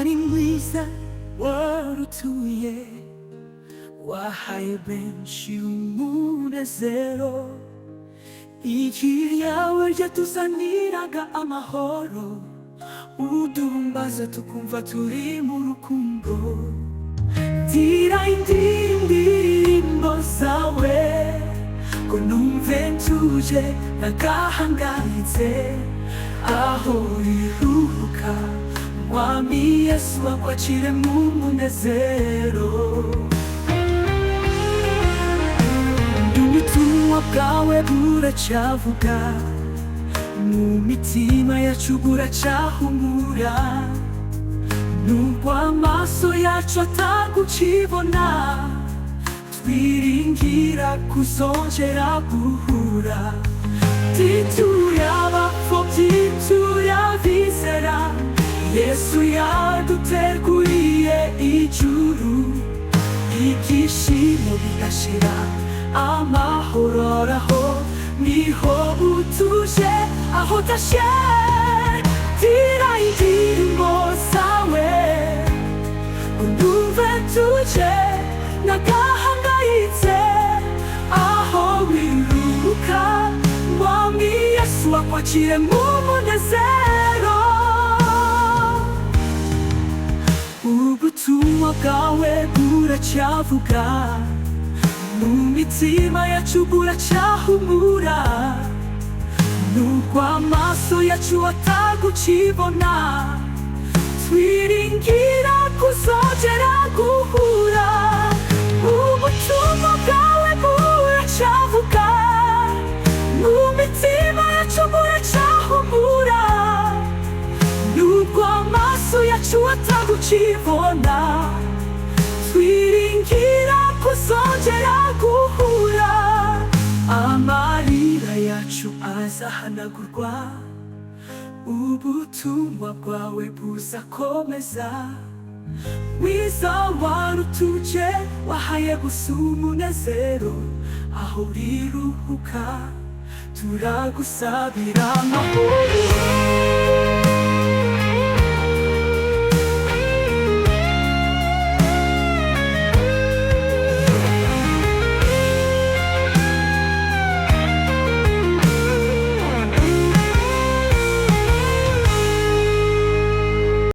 Umwami mwiza warutuye, wahaye benshi umunezero. Ijwi ryawe ryatuzaniraga amahoro, uduhumbaza tukumva turi mu rukundo. Ndira indirimbo zawe, ngo numve ntuje nagahangayitse. Aho riruhuka, Mwami Yesu akwakire mu munezero. Ubutumwa bwawe buracyavuga, mu mitima yacu buracyahumura. Nubwo amaso yacu atagukibona, twiringira kuzongera guhura. Tituye abapfobyi turabizera, Yesu yaduteguriye ijuru. Ibyishimo bigashira, amahoro araho, niho utuje aho udashye. Ndira indirimbo zawe, ngo ndumve ntuje nagahangayitse. Aho wiruhuka, Mwami Yesu akwakire mu munezero. Ubutumwa bwawe buracyavuga, mu mitima yacu buracyahumura. Nubwo amaso yacu atagukibona, twiringira kuzongera guhura. Ubutumwa bwawe buracyavuga, mu mitima yacu buracyahumura. Nubwo amaso yacu atagukibona, twiringira kuzongera guhura. Amarira yacu azahanagurwa, ubutumwa bwawe buzakomeza. Mwiza warutuje, wahaye gusa umunezero. Aho uriruhuka, turagusabira amahoro.